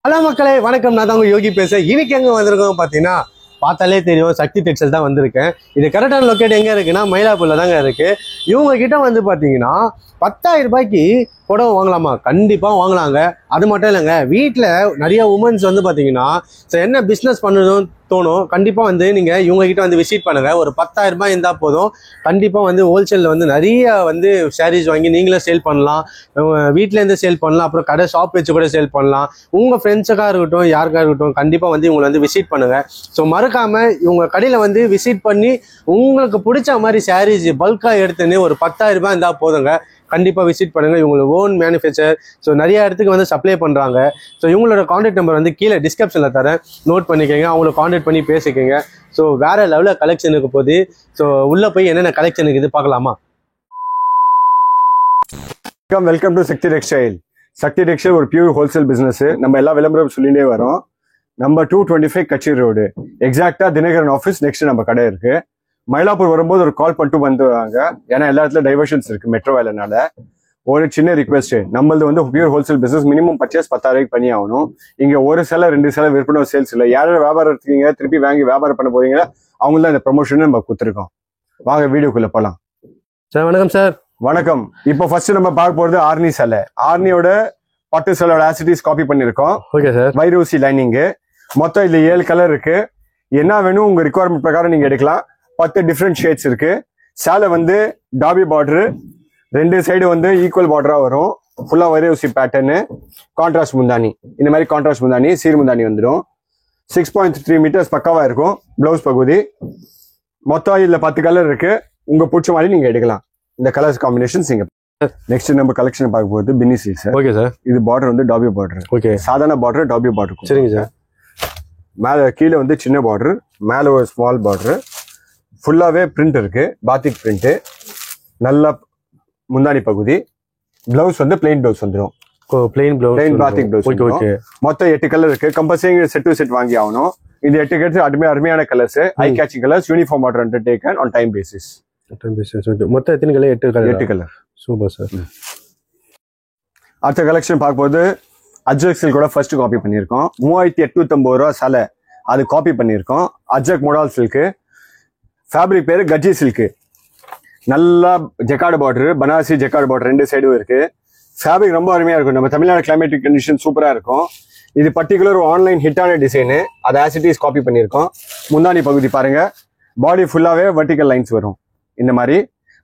Hello மக்களே வணக்கம். நான் தான் உங்க யோகி பேசுறேன். இன்னைக்கு எங்க வந்திருக்கோம் பாத்தீங்கன்னா, பார்த்தாலே தெரியும் சக்தி டெக்ஸ்டைல் தான் வந்திருக்கேன். இது கரெக்டான லொக்கேட் எங்க இருக்குன்னா மயிலாப்பூர்ல தாங்க இருக்கு. இவங்க கிட்ட வந்து பாத்தீங்கன்னா 10,000 ரூபாய்க்கு புடவை வாங்கலாமா? கண்டிப்பா வாங்கலாங்க. அது மட்டும் இல்லைங்க, வீட்டுல நிறைய உமன்ஸ் வந்து பாத்தீங்கன்னா என்ன பிசினஸ் பண்ணணும் தோணும். கண்டிப்பா வந்து நீங்க இவங்க கிட்ட வந்து விசிட் பண்ணுங்க. ஒரு 10,000 ரூபாய் இருந்தா போதும். கண்டிப்பா வந்து ஹோல்சேல்ல வந்து நிறைய வந்து சாரீஸ் வாங்கி நீங்களே சேல் பண்ணலாம். வீட்டுல இருந்து சேல் பண்ணலாம். அப்புறம் கடை ஷாப் வச்சு கூட சேல் பண்ணலாம். உங்க ஃப்ரெண்ட்ஸுக்கா இருக்கட்டும், யாருக்கா இருக்கட்டும், கண்டிப்பா வந்து இவங்களை வந்து விசிட் பண்ணுங்க. ஸோ மறக்காம இவங்க கடையில வந்து விசிட் பண்ணி உங்களுக்கு பிடிச்ச மாதிரி சாரீஸ் பல்கா எடுத்துன்னு ஒரு 10,000 ரூபாய் இருந்தா போதுங்க. கண்டிப்பா விசிட் பண்ணுங்க. இவங்களோட ஓன் மேனுஃபேக்சர். ஸோ நிறைய இடத்துக்கு வந்து சப்ளை பண்றாங்க. ஸோ இவங்களோட கான்டாக்ட் நம்பர் வந்து கீழே டிஸ்கிரிப்ஷன்ல தரேன், நோட் பண்ணிக்கோங்க. அவங்கள கான்டாக்ட் பண்ணி பேசிக்கோங்க. ஸோ வேற லெவலில் கலெக்ஷன் இருக்க போது. ஸோ உள்ள போய் என்னென்ன கலெக்ஷன் இருக்குது பார்க்கலாமா? Welcome to Shakti textile. Shakti textile ஒரு பியூர் ஹோல்சேல் பிசினஸ். நம்ம எல்லா விளம்பரம் சொல்லிட்டே வரோம். நம்பர் 225 கச்சேரி ரோடு, எக்ஸாக்டா தினகரன் ஆஃபீஸ் நெக்ஸ்ட் நம்ம கடை இருக்கு. மயிலாப்பூர் வரும்போது ஒரு கால் பண்ணிட்டு வந்துவாங்க. ஏன்னா எல்லா இடத்துல டைவர்ஷன்ஸ் இருக்கு மெட்ரோ வேலைனால. ஒரு சின்ன ரிக்வெஸ்ட், நம்மளது வந்து pure wholesale business. Minimum purchase 10,000 பண்ணி ஆகணும். இங்க ஒரு சில 2 சில விற்பனை சேல்ஸ் இல்லை. யாரும் வியாபாரம் இருக்கீங்க திருப்பி வாங்கி வியாபாரம் பண்ண போறீங்களா, அவங்க தான் இந்த ப்ரமோஷன் நம்ம கொடுத்துருக்கோம். வாங்க வீடியோக்குள்ள போலாம். சார் வணக்கம். சார் வணக்கம். இப்போ ஃபர்ஸ்ட் நம்ம பார்க்க போறது ஆர்னி சேலை. ஆர்னியோட பட்டு சேலோட ஆசிட்டிஸ் காப்பி பண்ணிருக்கோம். Okay sir. வைரோசி லைனிங்கு. மொத்தம் இதுல 7 கலர் இருக்கு. என்ன வேணும் உங்க ரிக்குவயர்மெண்ட் பிரகாரம் நீங்க எடுக்கலாம். 10 டிஃப்ரெண்ட் ஷேட்ஸ் இருக்கு. சேலை வந்து டாபி பார்டரு, 2 சைடு வந்து ஈக்குவல் பார்டரா வரும். ஃபுல்லா வைரோசி பேட்டர்னு, கான்ட்ராஸ்ட் முந்தானி. இந்த மாதிரி கான்ட்ராஸ்ட் முந்தானி, சீர் முந்தானி வந்துடும். 6.3 மீட்டர்ஸ் பக்காவா இருக்கும். பிளவுஸ் பகுதி. மொத்தம் இதுல 10 கலர் இருக்கு. உங்க பிடிச்ச மாதிரி நீங்க எடுக்கலாம். இந்த கலர்ஸ் காம்பினேஷன்ஸ் நீங்க. நெக்ஸ்ட் நம்ம கலெக்ஷன் பார்க்க போகிறது பின்னி சில்க்ஸ். Okay sir. இது பார்டர் வந்து டாபி பார்டர். ஓகே. சாதாரண பார்டர், டாபி பார்டர். சரிங்க சார். மேல கீழே வந்து சின்ன பார்டர், மேல ஒரு ஸ்மால் பார்டர். ஃபுல்லாவே பிரிண்ட் இருக்கு, பாத்திக் பிரிண்ட். நல்ல முந்தானி பகுதி. பிளவுஸ் வந்து பிளைன் பிளவுஸ் வந்துடும். Plain பாத்திக் blouse. ஓகே. மொத்தம் 8 கலர் இருக்கு. கம்பல்சரி செட் டு செட் வாங்கி ஆகணும். இந்த 8 கலர்ஸ் அருமையான colours, I catching colours, uniform order undertaking on time basis. மொத்தம் எத்தனை கலர்? 8 கலர். Super sir. அடுத்த கலெக்ஷன் பார்க்கும்போது அஜ்ரக் சில்க் கூட ஃபர்ஸ்ட் காப்பி பண்ணியிருக்கோம். 3850 ரூபா சேலை, அது காப்பி பண்ணியிருக்கோம். அஜ்ரக் மொடால் சில்க்கு. ஃபேப்ரிக் பேரு கஜ்ஜி சில்க்கு. நல்லா jacquard border, Banarasi jacquard border 2 சைடும் இருக்கு. ஃபேப்ரிக் ரொம்ப அருமையா இருக்கும். நம்ம தமிழ்நாடு கிளைமேட்டிக் கண்டிஷன் சூப்பரா இருக்கும். இது பர்டிகுலர் ஆன்லைன் ஹிட்டான டிசைனு, அது ஆசிட்டிஸ் காப்பி பண்ணியிருக்கோம். முந்தானி பகுதி பாருங்க, பாடி ஃபுல்லாவே வெர்டிகல் லைன்ஸ் வரும் இந்த மாதிரி.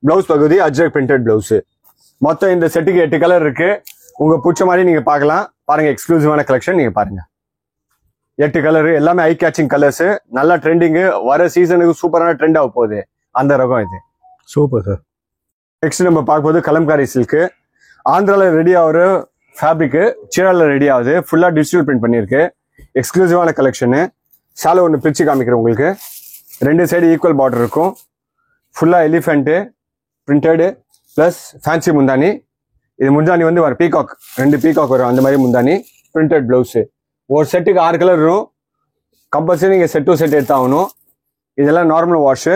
பிளவுஸ் பகுதி அஜ்ரக் பிரிண்டட் பிளவுஸ். மொத்தம் இந்த செட்டுக்கு 8 கலர் இருக்கு. உங்க பிடிச்ச மாதிரி நீங்க பார்க்கலாம். பாருங்க, எக்ஸ்க்ளூசிவான கலெக்ஷன் நீங்க பாருங்க. 8 கலர் எல்லாமே ஐ கேச்சிங் கலர்ஸ். நல்லா ட்ரெண்டிங்கு, வர சீசனுக்கு சூப்பரான ட்ரெண்ட் ஆக போகுது அந்த ரகம் இது. Super sir. நெக்ஸ்ட் நம்ம பார்க்கும்போது கலம்காரி சில்க்கு. ஆந்திரால ரெடி ஆகிற ஃபேப்ரிக்கு சீரால ரெடி ஆகுது. ஃபுல்லா டிஜிட்டல் பிரிண்ட் பண்ணிருக்கு. எக்ஸ்க்ளூசிவான கலெக்ஷனு. சேலை ஒன்று பிரிச்சு காமிக்கிறேன் உங்களுக்கு. 2 சைடு ஈக்குவல் பார்டர் இருக்கும். ஃபுல்லா எலிஃபென்ட்டு பிரிண்டடு பிளஸ் ஃபேன்சி முந்தானி. இது முந்தானி வந்து வர பீகாக், 2 பீகாக் வரும் அந்த மாதிரி முந்தானி. Printed blouse. ஒரு செட்டுக்கு 6 கலர் வரும். கம்பல்சரி நீங்க செட் டு செட் எடுத்தாகணும். இதெல்லாம் நார்மல் வாஷ்.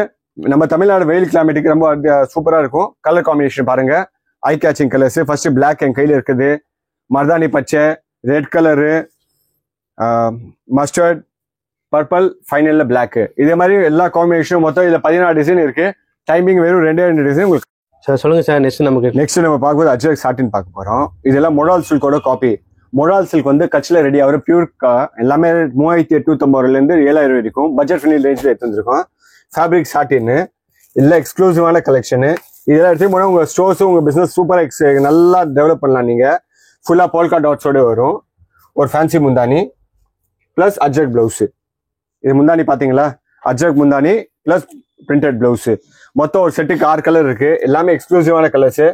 நம்ம தமிழ்நாடு வெயில் கிளைமேட்டுக்கு ரொம்ப சூப்பரா இருக்கும். கலர் காம்பினேஷன் பாருங்க, eye catching colours. First black என் கையில இருக்குது, மருதாணி பச்சை, ரெட் கலரு, மஸ்டர்ட், பர்பிள், ஃபைனல்ல பிளாக். இதே மாதிரி எல்லா காம்பினேஷனும் மொத்தம் இதுல 16 டிசைன் இருக்கு. டைமிங் வெறும் 2 டிசைன் உங்களுக்கு. சார் சொல்லுங்க சார். நெக்ஸ்ட் நம்ம பார்க்கும்போது அஜ்ரக் சாட்டின் பார்க்க போறோம். இதெல்லாம் மொடால் சில்கோட காப்பி. மொடால் சில்க் வந்து கட்சில ரெடி ஆகிற பியூர் எல்லாமே 3850 இருந்து 7000 வரைக்கும் பட்ஜெட் ஃப்ரெண்ட்லி ரேஞ்சில் எடுத்துருக்கோம். ஃபேப்ரிக் சாட்டின் இதெல்லாம் எக்ஸ்க்ளூசிவான கலெக்ஷனு. இதெல்லாம் எடுத்து போனால் உங்க ஸ்டோர்ஸும் உங்க பிசினஸ் சூப்பராக நல்லா டெவலப் பண்ணலாம். நீங்க ஃபுல்லா போல்கா டாட்ஸோட வரும். ஒரு ஃபேன்சி முந்தானி பிளஸ் அஜ்ரக் பிளவுஸ். இது முந்தானி பாத்தீங்களா, அஜ்ரக் முந்தானி பிளஸ் பிரிண்டட் பிளவுஸ். மொத்தம் ஒரு செட்டுக்கு 6 கலர் இருக்கு. எல்லாமே எக்ஸ்க்ளூசிவான கலர்ஸ்.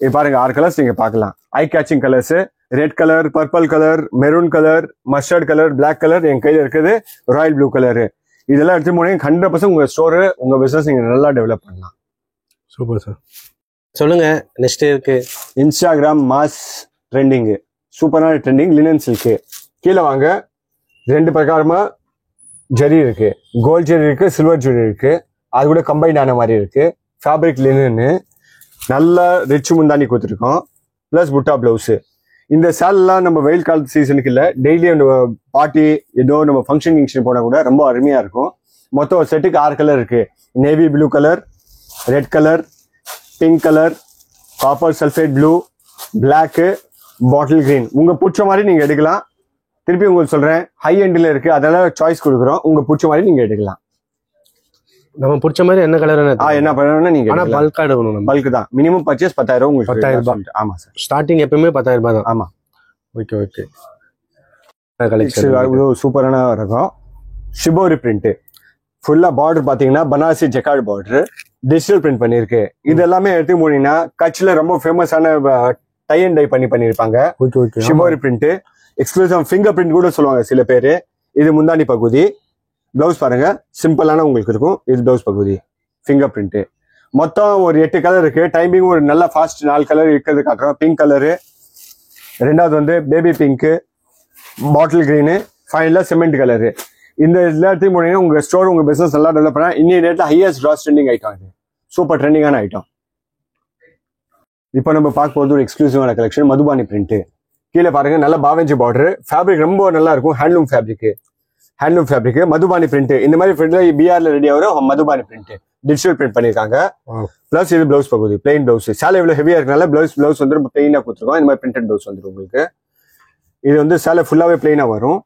இது பாருங்க, 6 கலர்ஸ் நீங்க பார்க்கலாம். Eye catching colours. Red colour, purple colour, maroon colour, mustard colour, black colour என் கையில இருக்குது, ராயல் ப்ளூ கலர். இதெல்லாம் எடுத்து போனீங்க 100% உங்க ஸ்டோரு, உங்க பிசினஸ் நீங்க நல்லா டெவலப் பண்ணலாம். Super sir. சொல்லுங்க. நெக்ஸ்ட் இருக்கு இன்ஸ்டாகிராம் மாஸ் ட்ரெண்டிங். சூப்பரான ட்ரெண்டிங் லினன் சில்க்கு. கீழே வாங்க, 2 பிரகாரமா ஜரி இருக்கு. கோல்ட் ஜரி இருக்கு, சில்வர் ஜரி இருக்கு. அது கூட கம்பைன் ஆன மாதிரி இருக்கு. ஃபேப்ரிக் லினன்னு நல்ல ரிச் முந்தானி கொடுத்துருக்கோம். பிளஸ் புட்டா பிளவுஸ். இந்த சேலெல்லாம் நம்ம வெயில் கால சீசனுக்கு இல்லை, டெய்லி நம்ம பார்ட்டி ஏதோ நம்ம ஃபங்க்ஷன் கிங்ஷன் போனால் கூட ரொம்ப அருமையா இருக்கும். மொத்தம் ஒரு செட்டுக்கு 6 கலர் இருக்கு. Navy blue colour, red colour, pink colour, copper sulphate blue, black, bottle green. உங்க பிடிச்ச மாதிரி நீங்க எடுக்கலாம். திருப்பி உங்களுக்கு சொல்றேன், ஹை எண்டில் இருக்கு, அதெல்லாம் சாய்ஸ் கொடுக்குறோம். உங்க பிடிச்ச மாதிரி நீங்க எடுக்கலாம். நம்ம பிடிச்ச மாதிரி என்ன கலர் என்ன பண்ணணும்னா நீங்க ஆனா பல்கா எடுக்கணும். பல்க் தான். மினிமம் பர்ச்சேஸ் 10,000 உங்களுக்கு. 10,000. ஆமா சார். ஸ்டார்டிங் எப்பவுமே 10,000 தான். ஆமா. Okay okay. கலெக்ஷன் சூப்பரான இருக்கும். ஷிபோரி பிரிண்ட் ஃபுல்லா பார்டர் பாத்தீங்கன்னா Banarasi jacquard border digital print பண்ணிருக்கு. இது எல்லாமே எடுத்து போனீங்கன்னா கட்சில ரொம்ப ஃபேமஸான டை அண்ட் டை பண்ணிருப்பாங்க. Shibori print exclusive finger print கூட சொல்லுவாங்க சில பேரு. இது முந்தானி பகுதி. பிளவுஸ் பாருங்க சிம்பிளான உங்களுக்கு இருக்கும். இது பிளவுஸ் பகுதி ஃபிங்கர் பிரிண்ட். மொத்தம் ஒரு 8 கலர் இருக்கு. டைமிங் ஒரு நல்ல ஃபாஸ்ட் 4 கலர் இருக்கிறது காட்டுறோம். பிங்க் கலரு, ரெண்டாவது வந்து பேபி பிங்க், பாட்டில் கிரீனு, ஃபைனலா சிமெண்ட் கலரு. இந்த எல்லாத்தையும் போனீங்கன்னா உங்க ஸ்டோர் உங்க பிசினஸ் நல்லா டெவலப் பண்ணா இன்னைய டேட்ல ஹையஸ்ட் கிராஸ் ட்ரெண்டிங் ஐட்டம். இது சூப்பர் ட்ரெண்டிங்கான ஐட்டம். இப்போ நம்ம பார்க்க போகிறது ஒரு எக்ஸ்க்ளூசிவான கலெக்ஷன் மதுபானி பிரிண்ட். கீழே பாருங்க நல்ல பாவஞ்சி பார்டர். ஃபேப்ரிக் ரொம்ப நல்லா இருக்கும். Handloom fabric Madhubani print. இந்த மாதிரி பிரிண்ட்ல பிஆர்ல ரெடி ஆகும். மதுபானி பிரிண்ட் டிஜிட்டல் பிரிண்ட் பண்ணிருக்காங்க. பிளஸ் இது பிளவுஸ் பகுதி பிளைன் பிளவுஸ். சேலை இவ்வளவு ஹெவியா இருக்கனால பிளவுஸ் வந்து ரொம்ப பிளைனா கொடுத்துருக்கோம். இந்த மாதிரி பிரிண்டட் பிளவுஸ் வந்துடும் உங்களுக்கு. இது வந்து சேலை ஃபுல்லாவே பிளைனா வரும்.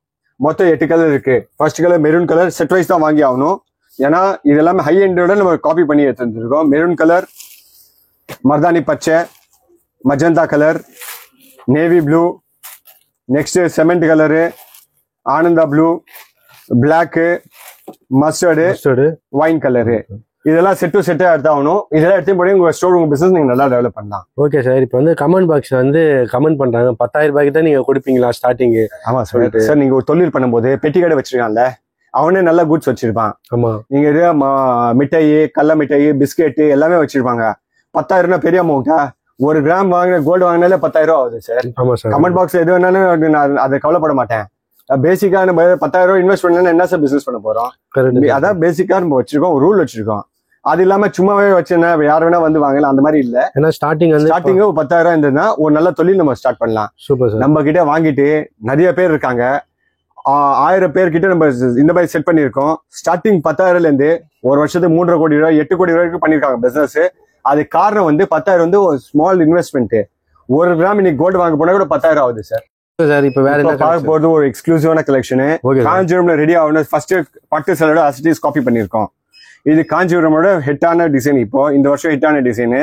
மொத்தம் 8 கலர் இருக்கு. First colour maroon colour. Set wise தான் வாங்கி ஆகணும். ஏன்னா இது எல்லாமே ஹை எண்டோட நம்ம காப்பி பண்ணி எடுத்துருக்கோம். மெரூன் கலர், மர்தானி பச்சை, magenta colour, navy blue, next cement colour, Ananda blue, black, mustard, wine colour. இதெல்லாம் செட் டு செட்டா எடுத்தாகணும். இதெல்லாம் எடுத்து போய் உங்க ஸ்டோர் உங்க பிசினஸ் நீங்க நல்லா டெவலப் பண்ணலாம். Okay sir. இப்போ வந்து கமெண்ட் பாக்ஸ் வந்து கமெண்ட் பண்றாங்க 10,000 ரூபாய்க்கு தான் நீங்க கொடுப்பீங்களா ஸ்டார்டிங்? ஆமா சார். சார் நீங்க ஒரு தொழில் பண்ணும்போது பெட்டி கடை வச்சிருக்கான்ல, அவனே நல்ல குட்ஸ் வச்சிருப்பான். ஆமா. நீங்க இது மிட்டாய், கடல மிட்டாய், பிஸ்கெட் எல்லாமே வச்சிருப்பாங்க. 10,000 பெரிய அமௌண்டா? 1 கிராம் வாங்கின கோல்டு வாங்கினாலே 10,000 ரூபா ஆகுது சார். ஆமா சார். கமெண்ட் பாக்ஸ் எது வேணாலும் நான் அதை கவலைப்பட மாட்டேன். பேசிக்கா நம்ம 10,000 இன்வெஸ்ட் பண்ணா என்ன சார் பிசினஸ் பண்ண போறோம்? அதான் பேசிக்கா நம்ம வச்சிருக்கோம், ஒரு ரூல் வச்சிருக்கோம். அது இல்லாம சும்மாவே வச்சுன்னா யார் வேணா வந்து வாங்கலாம், அந்த மாதிரி இல்ல. ஏன்னா ஸ்டார்டிங் 10,000 இருந்ததுன்னா ஒரு நல்ல தொழில் நம்ம ஸ்டார்ட் பண்ணலாம். Super sir. நம்ம கிட்ட வாங்கிட்டு நிறைய பேர் இருக்காங்க. 1000 பேர்கிட்ட நம்ம இந்த மாதிரி செட் பண்ணிருக்கோம். ஸ்டார்டிங் 10,000ல இருந்து ஒரு வருஷத்துக்கு 3.5 கோடி ரூபாய் 8 கோடி ரூபாய்க்கு பண்ணிருக்காங்க பிசினஸ். அது காரணம் வந்து 10,000 வந்து ஒரு ஸ்மால் இன்வெஸ்ட்மெண்ட். 1 கிராம் இன்னைக்கு கோல்டு வாங்க போனா கூட 10,000 ஆகுது சார். சார் இப்போ வேற என்ன பார்க்க போறது ஒரு எக்ஸ்க்ளூசிவான கலெக்ஷன். காஞ்சிபுரம்ல ரெடி ஆகணும். ஃபர்ஸ்ட் பட்டு சேலோட அசிட்டிஸ் காப்பி பண்ணிருக்கோம். இது காஞ்சிபுரமோட ஹிட்டான டிசைன். இப்போ இந்த வருஷம் ஹிட்டான டிசைன்.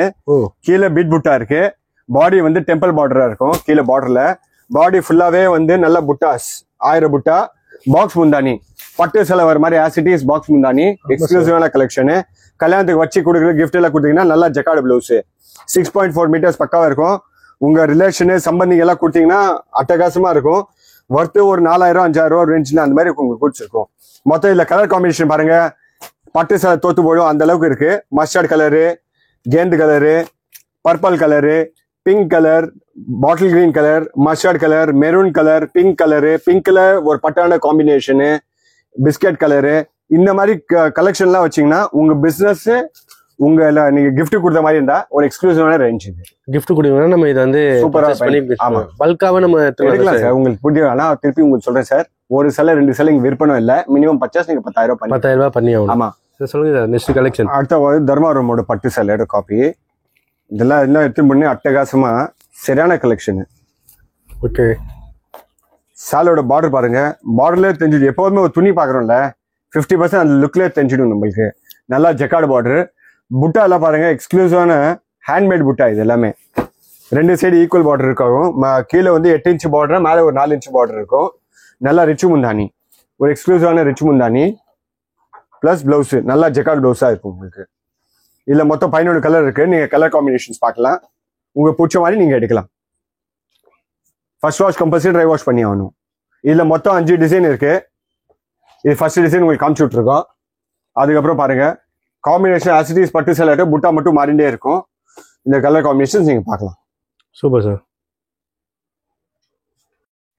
கீழே பீட் புட்டா இருக்கு. பாடி வந்து டெம்பிள் பார்டரா இருக்கும். கீழே பார்டர்ல பாடி ஃபுல்லாவே வந்து நல்ல புட்டாஸ் 1000 புட்டா. பாக்ஸ் முந்தானி பட்டு சேலை வர மாதிரி ஆசிட்டிஸ் பாக்ஸ் முந்தானி. எக்ஸ்க்ளூசிவான கலெக்ஷன். கல்யாணத்துக்கு வச்சு கொடுக்குற கிஃப்ட் எல்லாம் கொடுத்தீங்கன்னா நல்லா ஜக்கார்டு பிளவுஸ் 6.4 மீட்டர்ஸ் பக்காவா இருக்கும். உங்க ரிலேஷனு சம்பந்திங்க எல்லாம் கொடுத்தீங்கன்னா அட்டகாசமா இருக்கும். ஒர்த்து ஒரு 4,000 5,000 ரேஞ்சில் அந்த மாதிரி உங்களுக்கு கொடுத்துருக்கும். மொத்தம் இதுல கலர் காம்பினேஷன் பாருங்க. பட்டு சேலை தோத்து போடும் அந்த அளவுக்கு இருக்கு. மஸ்டர்ட் கலரு, கேந்து colour, purple colour, pink colour, bottle green colour, mustard colour, maroon colour, pink colour, பிங்க்ல ஒரு பட்டான காம்பினேஷனு, பிஸ்கட் கலரு. இந்த மாதிரி கலெக்ஷன்லாம் வச்சீங்கன்னா உங்க பிசினஸ் உங்க நீங்க கிஃப்ட் கொடுத்த மாதிரி இருந்தா ஒரு எக்ஸ்க்ளூசிவான ரேஞ்ச். இது கிஃப்ட் கொடுத்தீங்கன்னா நம்ம இதை வந்து சூப்பரா பண்ணி பல்காவே நம்ம எடுக்கலாம் சார். உங்களுக்கு புரியும். ஆனா திருப்பி உங்களுக்கு சொல்றேன் சார், ஒரு சில 2 சில இங்க விற்பனை இல்ல. மினிமம் பர்ச்சேஸ் நீங்க 10,000 ரூபாய் பண்ணி ஆகும். ஆமா சொல்லுங்க சார். நெக்ஸ்ட் கலெக்ஷன் அடுத்த தர்மாரோட பட்டு சேலையோட காப்பி. இதெல்லாம் எல்லாம் எடுத்து பண்ணி அட்டகாசமா சரியான கலெக்ஷன். ஓகே. சேலோட பார்டர் பாருங்க. பார்டர்ல தெரிஞ்சிடும். எப்போதுமே ஒரு துணி பாக்குறோம்ல 50% அந்த லுக்லயே தெரிஞ்சிடும் நம்மளுக்கு. நல்லா ஜக்கார்டு பார்டர். புட்டா எல்லாம் பாருங்க எக்ஸ்க்ளூசிவான ஹேண்ட்மேட் புட்டா. இது எல்லாமே 2 சைடு ஈக்குவல் பார்டர் இருக்கும். கீழே வந்து 8 இன்ச் பார்டர், மேலே ஒரு 4 இன்ச் பார்டர் இருக்கும். நல்லா ரிச் முந்தானி, ஒரு எக்ஸ்க்ளூசிவான ரிச் முந்தானி பிளஸ் பிளவுஸ் நல்லா ஜக்கார்டு பிளவுஸா இருக்கும் உங்களுக்கு. இதுல மொத்தம் 11 கலர் இருக்கு. நீங்க கலர் காம்பினேஷன்ஸ் பார்க்கலாம். உங்க பிடிச்ச மாதிரி நீங்க எடுக்கலாம். First wash compulsory dry wash பண்ணி ஆகணும். இதுல மொத்தம் 5 டிசைன் இருக்கு. இது ஃபர்ஸ்ட் டிசைன் உங்களுக்கு காமிச்சு விட்டுருக்கோம். அதுக்கப்புறம் பாருங்க காம்பினேஷன் ஆசிட்டிஸ் பட்டு சேலை புட்டா மட்டும் மாறிண்டே இருக்கும். இந்த கலர் காம்பினேஷன்ஸ் நீங்க பார்க்கலாம். Super sir.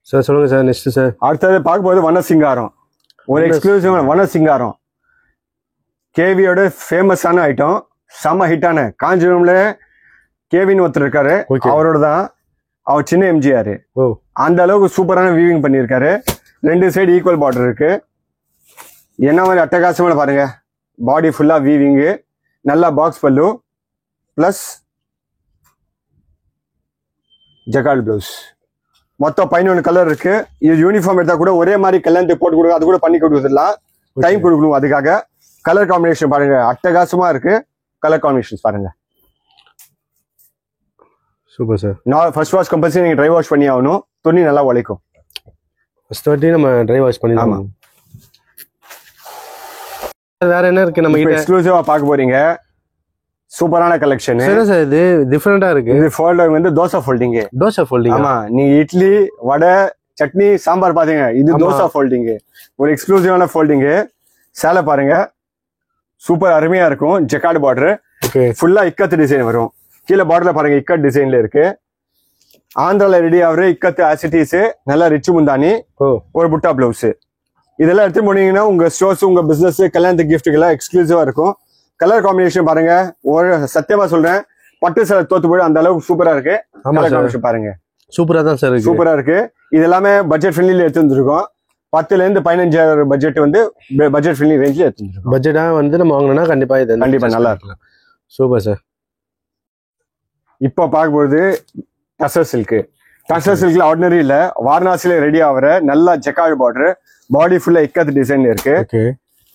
சார் சொல்லுங்க சார். நெக்ஸ்ட் சார் அடுத்தது பார்க்கும்போது வண்ண சிங்காரம். ஒரு எக்ஸ்க்ளூசிவ் வண்ண சிங்காரம் கேவியோட ஃபேமஸான ஐட்டம். செம்ம ஹிட்டான காஞ்சிபுரம்ல கேவின்னு ஒருத்தர் இருக்காரு. அவரோட தான் அவர் சின்ன எம்ஜிஆர். ஓ, அந்த அளவுக்கு சூப்பரான வீவிங் பண்ணியிருக்காரு. 2 சைடு ஈக்குவல் பார்டர் இருக்கு. என்ன மாதிரி அட்டகாசமான பாருங்க, பாடி ஃபுல்லா வீவிங்கு, நல்லா பாக்ஸ் பல்லு பிளஸ் ஜகார்ட் பிளவுஸ். மொத்தம் 11 கலர் இருக்கு. இது யூனிஃபார்ம் எடுத்தா கூட ஒரே மாதிரி கல்யாணத்துக்கு போட்டு கொடுக்க, அது கூட பண்ணி கொடுத்துடலாம். டைம் கொடுக்கணும் அதுக்காக. கலர் காம்பினேஷன் பாருங்க, அட்டகாசமா இருக்கு. கலர் காம்பினேஷன்ஸ் பாருங்க, சூப்பர் சார். நான் ஃபர்ஸ்ட் வாஷ் கம்பல்சரி நீங்க ட்ரை வாஷ் பண்ணி ஆகணும். துணி நல்லா உழைக்கும். ஃபர்ஸ்ட் வாட்டி நம்ம ட்ரை வாஷ் பண்ணிடலாம். வேற என்ன இருக்கு நம்ம கிட்ட? எக்ஸ்க்ளூசிவா பார்க்க போறீங்க, சூப்பரான கலெக்ஷன். சார் இது டிஃபரெண்டா இருக்கு. இது ஃபோல்டர் வந்து தோசை ஃபோல்டிங். தோசை ஃபோல்டிங். ஆமா, நீங்க இட்லி, வடை, சட்னி, சாம்பார் பாத்தீங்க, இது தோசை ஃபோல்டிங். ஒரு எக்ஸ்க்ளூசிவான ஃபோல்டிங். சேலை பாருங்க, சூப்பர் அருமையா இருக்கும். ஜெக்கார்டு பார்டர், ஃபுல்லா இக்கத்து டிசைன் வரும். கீழே பார்டர்ல பாருங்க, இக்கட் டிசைன்ல இருக்கு. ஆந்திரால ரெடி ஆகுற இக்கத்து ஆசிட்டிஸ், நல்லா ரிச் முந்தானி, ஒரு புட்டா பிளவுஸ். இதெல்லாம் எடுத்து போனீங்கன்னா உங்க ஸ்டோர்ஸ், உங்க பிசினஸ், கல்யாணத்து கிஃப்ட்டுக்கெல்லாம் எக்ஸ்க்ளூசிவா இருக்கும். கலர் காம்பினேஷன் பாருங்க, ஒரு சத்தியமா சொல்றேன், பட்டு சேலை தோத்து போய் அந்த அளவுக்கு சூப்பரா இருக்கு. கலர் காம்பினேஷன் பாருங்க, சூப்பரா தான் சார், சூப்பரா இருக்கு. இது எல்லாமே பட்ஜெட் ஃப்ரெண்ட்லில எடுத்து வந்துருக்கோம். 10,000 இருந்து 15,000 பட்ஜெட் வந்து பட்ஜெட் ஃப்ரெண்ட்லி ரேஞ்சில் எடுத்து வந்துருக்கோம். பட்ஜெட்டா வந்து நம்ம வாங்கினா கண்டிப்பா இது கண்டிப்பா நல்லா இருக்கலாம். Super sir. இப்போ பார்க்கும்போது டசர் சில்க். டசர் சில்க்ல ஆர்டினரி இல்ல, வாரணாசியில ரெடி ஆகிற நல்லா ஜெக்கார்டு பார்டர், பாடி ஃபுல்லா இக்கத்து டிசைன் இருக்கு.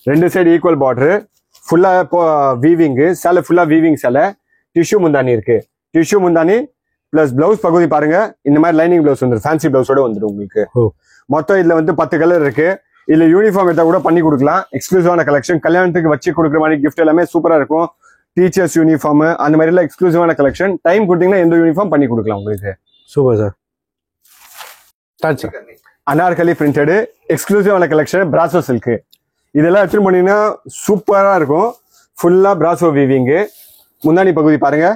2 சைடு ஈக்குவல் பார்டர், ஃபுல்லா வீவிங். சேலை ஃபுல்லா வீவிங் சேலை. டிஷ்யூ முந்தானி இருக்கு. டிஷ்யூ முந்தானி பிளஸ் பிளவுஸ் பகுதி பாருங்க, இந்த மாதிரி லைனிங் பிளவுஸ் வந்துடும், ஃபேன்சி பிளவுஸோட வந்துடும் உங்களுக்கு. மொத்தம் இதுல வந்து 10 கலர் இருக்கு. இதுல யூனிஃபார்ம் எடுத்தா கூட பண்ணி கொடுக்கலாம். எக்ஸ்க்ளூசிவான கலெக்ஷன், கல்யாணத்துக்கு வச்சு கொடுக்குற மாதிரி கிஃப்ட் எல்லாமே சூப்பரா இருக்கும். டீச்சர்ஸ் யூனிஃபார்ம் அந்த மாதிரி எல்லாம் எக்ஸ்க்ளூசிவான கலெக்ஷன். டைம் கொடுத்தீங்கன்னா எந்த யூனிஃபார்ம் பண்ணி கொடுக்கலாம் உங்களுக்கு. Super sir. அனார்கலி பிரிண்டட் எக்ஸ்க்ளூசிவான கலெக்ஷன். பிராசோ சில்க், இதெல்லாம் எடுத்துட்டு போனீங்கன்னா சூப்பரா இருக்கும். ஃபுல்லா பிராசோ வீவிங். முந்தானி பகுதி பாருங்க,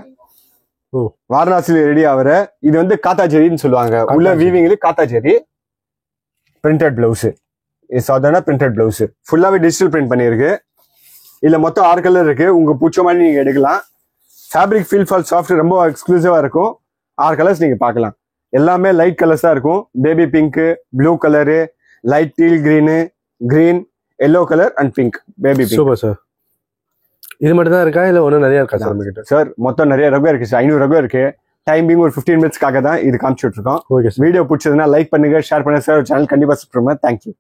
வாரணாசியில ரெடி ஆகிற இது வந்து காத்தாச்சேரின்னு சொல்லுவாங்க. உள்ள வீவிங்ல காத்தாச்சேரி. பிரிண்டட் பிளவுஸ், சாதாரண பிரிண்டட் பிளவுஸ், ஃபுல்லாவே டிஜிட்டல் பிரிண்ட் பண்ணிருக்கு. இதுல மொத்தம் 6 கலர் இருக்கு. உங்க பிடிச்ச மாதிரி நீங்க எடுக்கலாம். ஃபேப்ரிக் ஃபீல் ஃபால் சாஃப்ட், ரொம்ப எக்ஸ்க்ளூசிவா இருக்கும். 6 கலர்ஸ் நீங்க பார்க்கலாம். எல்லாமே லைட் கலர்ஸ் தான் இருக்கும். Baby pink, blue colour, light deal green, green, yellow colour and pink. Baby pink. Super sir. இது மட்டும் தான் இருக்கா இல்ல ஒன்னும் நிறைய இருக்கா சார்? சார் மொத்தம் நிறைய ரகம் இருக்கு சார், 500 ரகம் இருக்கு. டைமிங் ஒரு 15 மினிட்ஸ்க்காக தான் இது காமிச்சுட்டு இருக்கோம். வீடியோ பிடிச்சதுன்னா லைக் பண்ணுங்க, ஷேர் பண்ணுங்க சார். சேனல் கண்டிப்பா சப்ஸ்கிரைப் பண்ணுங்க. தேங்க்யூ.